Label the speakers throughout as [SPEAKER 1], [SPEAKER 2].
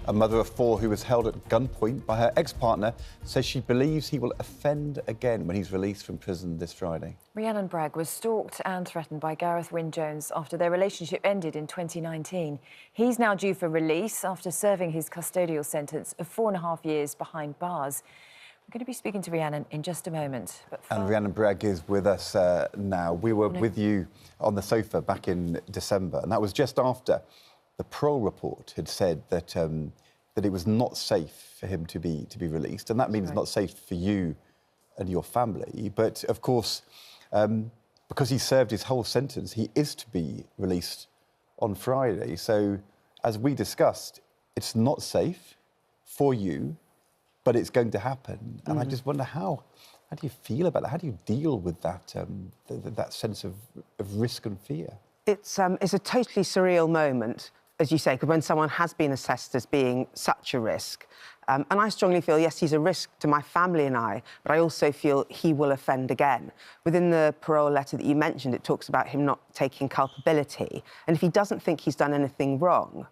[SPEAKER 1] A mother of four who was held at gunpoint by her ex-partner says she believes he will offend again when he's released from prison this Friday.
[SPEAKER 2] Rhianon Bragg was stalked and threatened by Gareth Wyn-Jones after their relationship ended in 2019. He's now due for release after serving his custodial sentence of 4.5 years behind bars. We're going to be speaking to Rhianon in just a moment.
[SPEAKER 1] And Rhianon Bragg is with us now. We were with you on the sofa back in December, and that was just after the parole report had said that that it was not safe for him to be released, and that means not safe for you and your family. But of course, because he served his whole sentence, he is to be released on Friday. So, as we discussed, it's not safe for you, but it's going to happen. And I just wonder how do you feel about that? How do you deal with that that sense of risk and fear?
[SPEAKER 3] It's a totally surreal moment, as you say, because when someone has been assessed as being such a risk, and I strongly feel, yes, he's a risk to my family and I, but I also feel he will offend again. Within the parole letter that you mentioned, it talks about him not taking culpability. And if he doesn't think he's done anything wrong,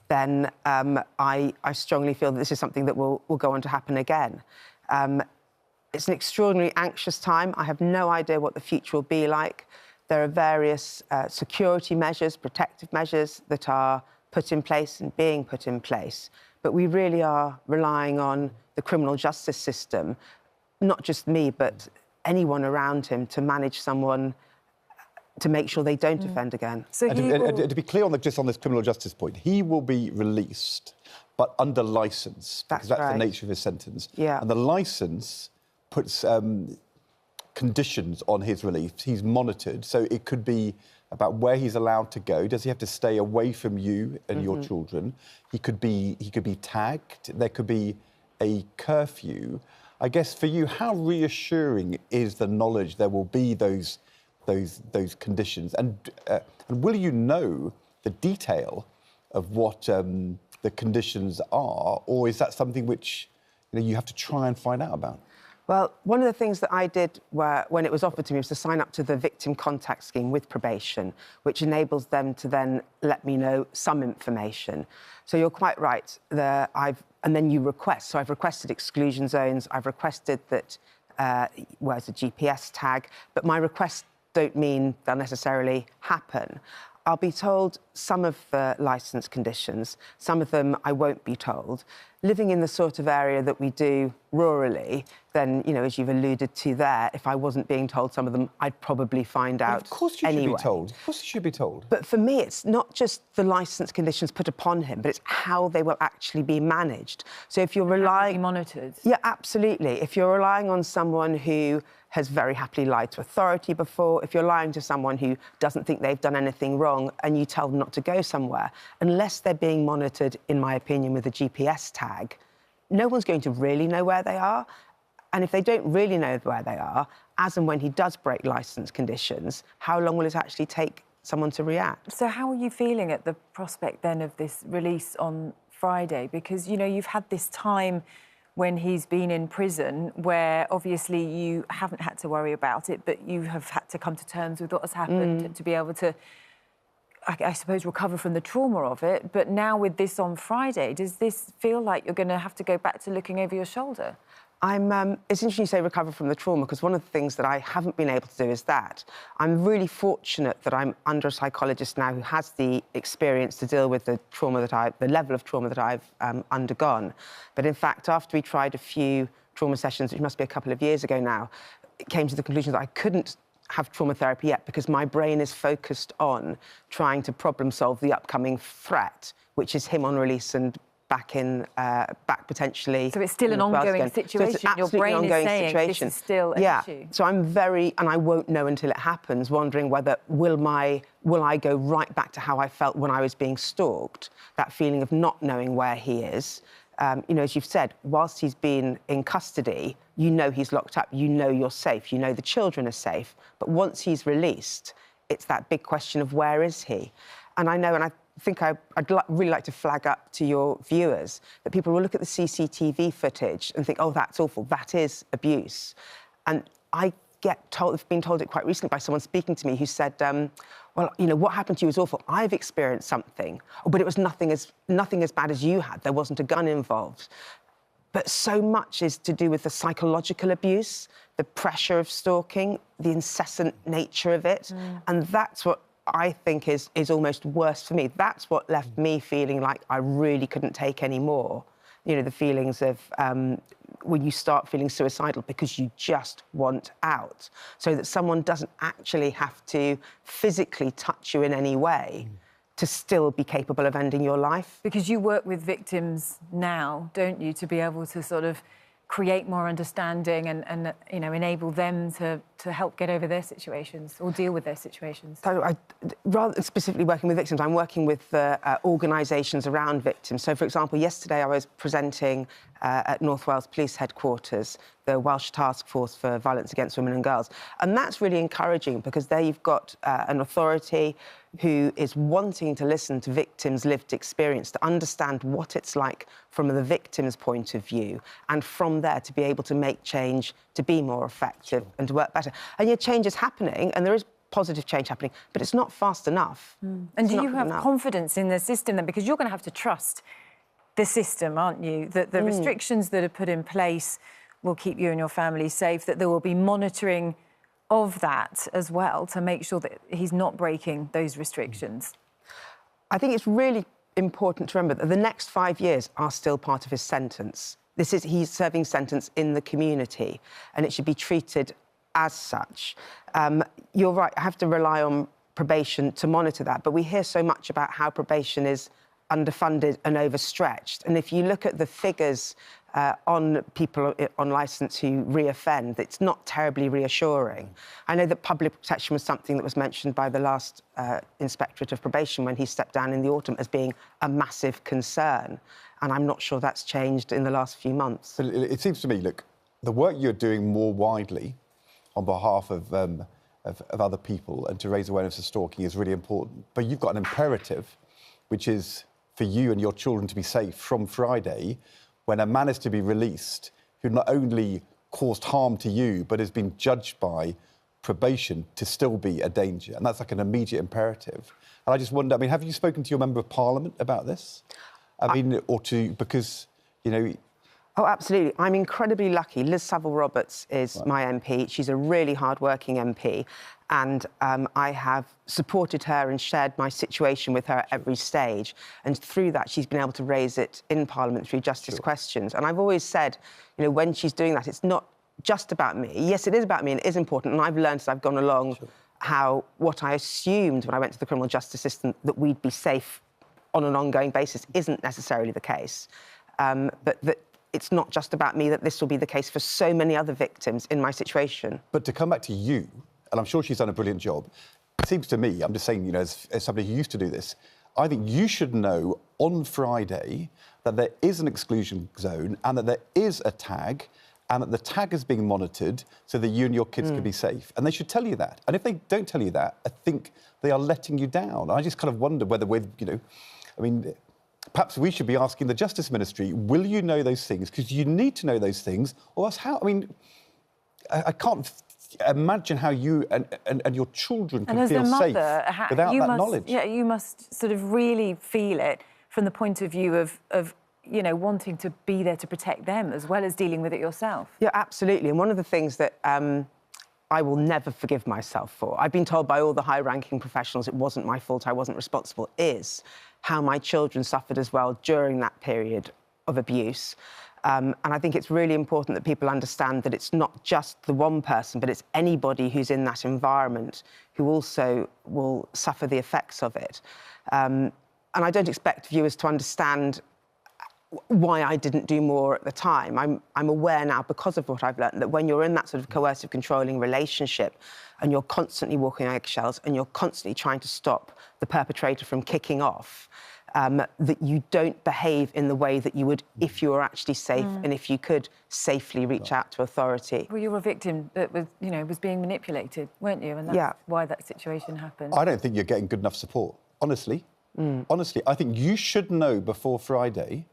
[SPEAKER 3] then I strongly feel that this is something that will go on to happen again. It's an extraordinarily anxious time. I have no idea what the future will be like. There are various security measures, protective measures that are put in place and being put in place. But we really are relying on the criminal justice system, not just me, but anyone around him, to manage someone, to make sure they don't offend again.
[SPEAKER 1] So to be clear just on this criminal justice point, he will be released, but under licence, because that's the nature of his sentence.
[SPEAKER 3] Yeah.
[SPEAKER 1] And the licence puts conditions on his release. He's monitored, so it could be about where he's allowed to go. Does he have to stay away from you and your children? He could be tagged. There could be a curfew. I guess for you, how reassuring is the knowledge there will be those conditions? And will you know the detail of what the conditions are, or is that something which you have to try and find out about?
[SPEAKER 3] Well, one of the things that I did when it was offered to me was to sign up to the victim contact scheme with probation, which enables them to then let me know some information. So you're quite right. And then you request. So I've requested exclusion zones. I've requested that where's a GPS tag, but my requests don't mean they'll necessarily happen. I'll be told some of the licence conditions, some of them I won't be told. Living in the sort of area that we do rurally, then, as you've alluded to there, if I wasn't being told some of them, I'd probably find out anyway.
[SPEAKER 1] Of course you should be told. Of course you should be told.
[SPEAKER 3] But for me, it's not just the licence conditions put upon him, but it's how they will actually be managed. So if you're relying...
[SPEAKER 2] monitored.
[SPEAKER 3] Yeah, absolutely. If you're relying on someone who has very happily lied to authority before, if you're lying to someone who doesn't think they've done anything wrong and you tell them not to go somewhere, unless they're being monitored, in my opinion, with a GPS tag, no one's going to really know where they are. And if they don't really know where they are, as and when he does break licence conditions, how long will it actually take someone to react?
[SPEAKER 2] So how are you feeling at the prospect then of this release on Friday? Because, you've had this time when he's been in prison where obviously you haven't had to worry about it, but you have had to come to terms with what has happened to be able to, I suppose, recover from the trauma of it. But now with this on Friday, does this feel like you're going to have to go back to looking over your shoulder?
[SPEAKER 3] It's interesting you say recover from the trauma, because one of the things that I haven't been able to do is that. I'm really fortunate that I'm under a psychologist now who has the experience to deal with the trauma the level of trauma that I've undergone. But in fact, after we tried a few trauma sessions, which must be a couple of years ago now, it came to the conclusion that I couldn't have trauma therapy yet because my brain is focused on trying to problem solve the upcoming threat, which is him on release and back potentially.
[SPEAKER 2] So it's still an ongoing situation.
[SPEAKER 3] So
[SPEAKER 2] your brain is saying
[SPEAKER 3] situation.
[SPEAKER 2] This is still an issue.
[SPEAKER 3] So I'm and I won't know until it happens, wondering whether will I go right back to how I felt when I was being stalked, that feeling of not knowing where he is. As you've said, whilst he's been in custody, he's locked up, you're safe, the children are safe. But once he's released, it's that big question of where is he? And I think I'd really like to flag up to your viewers that people will look at the CCTV footage and think, oh, that's awful, that is abuse. And I've been told it quite recently by someone speaking to me who said, well, well, you know, what happened to you was awful. I've experienced something, but it was nothing as bad as you had. There wasn't a gun involved. But so much is to do with the psychological abuse, the pressure of stalking, the incessant nature of it. And that's what I think is almost worse for me. That's what left me feeling like I really couldn't take any more. You know, the feelings of when you start feeling suicidal because you just want out, so that someone doesn't actually have to physically touch you in any way to still be capable of ending your life.
[SPEAKER 2] Because you work with victims now, don't you, to be able to sort of create more understanding and you know, enable them to help get over their situations or deal with their situations?
[SPEAKER 3] So rather than specifically working with victims, I'm working with organisations around victims. So, for example, yesterday I was presenting at North Wales Police Headquarters, the Welsh Task Force for Violence Against Women and Girls. And that's really encouraging because there you've got an authority who is wanting to listen to victims' lived experience, to understand what it's like from the victim's point of view, and from there to be able to make change, to be more effective and to work better. And yet change is happening, and there is positive change happening, but it's not fast enough.
[SPEAKER 2] And do you have confidence in the system then? Because you're going to have to trust the system, aren't you? That the restrictions that are put in place will keep you and your family safe, that there will be monitoring of that as well to make sure that he's not breaking those restrictions.
[SPEAKER 3] I think it's really important to remember that the next 5 years are still part of his sentence. He's serving sentence in the community, and it should be treated as such. You're right, I have to rely on probation to monitor that, but we hear so much about how probation is underfunded and overstretched. And if you look at the figures on people on licence who reoffend, it's not terribly reassuring. I know that public protection was something that was mentioned by the last Inspectorate of Probation when he stepped down in the autumn as being a massive concern. And I'm not sure that's changed in the last few months.
[SPEAKER 1] But it seems to me, look, the work you're doing more widely on behalf of other people and to raise awareness of stalking is really important. But you've got an imperative, which is for you and your children to be safe from Friday, when a man is to be released who not only caused harm to you, but has been judged by probation to still be a danger. And that's like an immediate imperative. And I just wonder, I mean, have you spoken to your Member of Parliament about this? Because, you know...
[SPEAKER 3] Oh, absolutely. I'm incredibly lucky. Liz Saville-Roberts is my MP. She's a really hard-working MP. And I have supported her and shared my situation with her at every stage. And through that, she's been able to raise it in Parliament through justice questions. And I've always said, you know, when she's doing that, it's not just about me. Yes, it is about me and it is important. And I've learned as I've gone along how what I assumed when I went to the criminal justice system, that we'd be safe on an ongoing basis, isn't necessarily the case. But that it's not just about me, that this will be the case for so many other victims in my situation.
[SPEAKER 1] But to come back to you, and I'm sure she's done a brilliant job, it seems to me, I'm just saying, you know, as somebody who used to do this, I think you should know on Friday that there is an exclusion zone and that there is a tag and that the tag is being monitored so that you and your kids can be safe. And they should tell you that. And if they don't tell you that, I think they are letting you down. I just kind of wonder whether we're, you know, I mean, perhaps we should be asking the Justice Ministry, will you know those things? Because you need to know those things, or else how? I mean, I can't imagine how you and your children can feel safe without that knowledge.
[SPEAKER 2] Yeah, you must sort of really feel it from the point of view of you know, wanting to be there to protect them as well as dealing with it yourself.
[SPEAKER 3] Yeah, absolutely. And one of the things that I will never forgive myself for, I've been told by all the high-ranking professionals it wasn't my fault, I wasn't responsible, is how my children suffered as well during that period of abuse. And I think it's really important that people understand that it's not just the one person, but it's anybody who's in that environment who also will suffer the effects of it. And I don't expect viewers to understand why I didn't do more at the time. I'm aware now, because of what I've learned, that when you're in that sort of coercive, controlling relationship and you're constantly walking on eggshells and you're constantly trying to stop the perpetrator from kicking off, that you don't behave in the way that you would if you were actually safe and if you could safely reach out to authority.
[SPEAKER 2] Well, you were a victim that was, you know, was being manipulated, weren't you? And that's why that situation happened.
[SPEAKER 1] I don't think you're getting good enough support, honestly. Honestly, I think you should know before Friday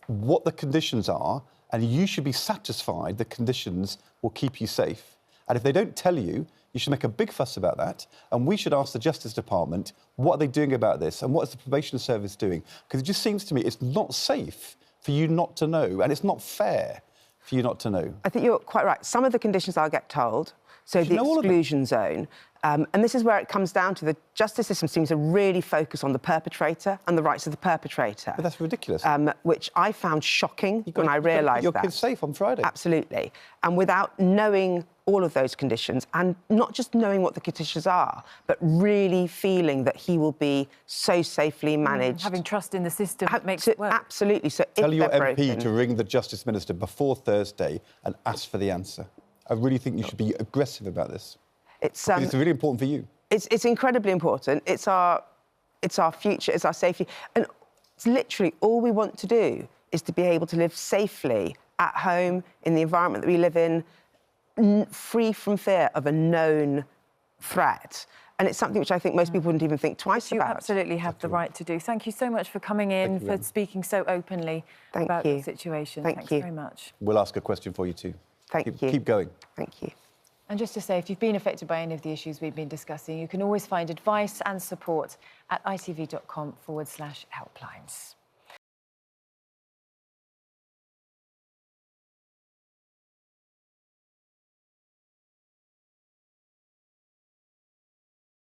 [SPEAKER 1] what the conditions are, and you should be satisfied the conditions will keep you safe. And if they don't tell you, You should make a big fuss about that. And we should ask the Justice Department, what are they doing about this? And what is the probation service doing? Because it just seems to me it's not safe for you not to know. And it's not fair for you not to know.
[SPEAKER 3] I think you're quite right. Some of the conditions I'll get told, so the exclusion zone, and this is where it comes down to the justice system seems to really focus on the perpetrator and the rights of the perpetrator.
[SPEAKER 1] But that's ridiculous.
[SPEAKER 3] Which I found shocking when I realised that.
[SPEAKER 1] Your kid's safe on Friday.
[SPEAKER 3] Absolutely. And without knowing all of those conditions, and not just knowing what the conditions are, but really feeling that he will be so safely managed.
[SPEAKER 2] Having trust in the system that makes it work.
[SPEAKER 3] Absolutely. So
[SPEAKER 1] tell your MP to ring the Justice Minister before Thursday and ask for the answer. I really think you should be aggressive about this. It's really important for you.
[SPEAKER 3] It's incredibly important. It's our future, it's our safety. And it's literally all we want to do is to be able to live safely at home, in the environment that we live in, free from fear of a known threat. And it's something which I think most people wouldn't even think twice about.
[SPEAKER 2] You absolutely have the right to do. Thank you so much for coming in, for speaking so openly about the situation. Thanks very much.
[SPEAKER 1] We'll ask a question for you too.
[SPEAKER 3] Thank you.
[SPEAKER 1] Keep going.
[SPEAKER 3] Thank you.
[SPEAKER 2] And just to say, if you've been affected by any of the issues we've been discussing, you can always find advice and support at itv.com/helplines.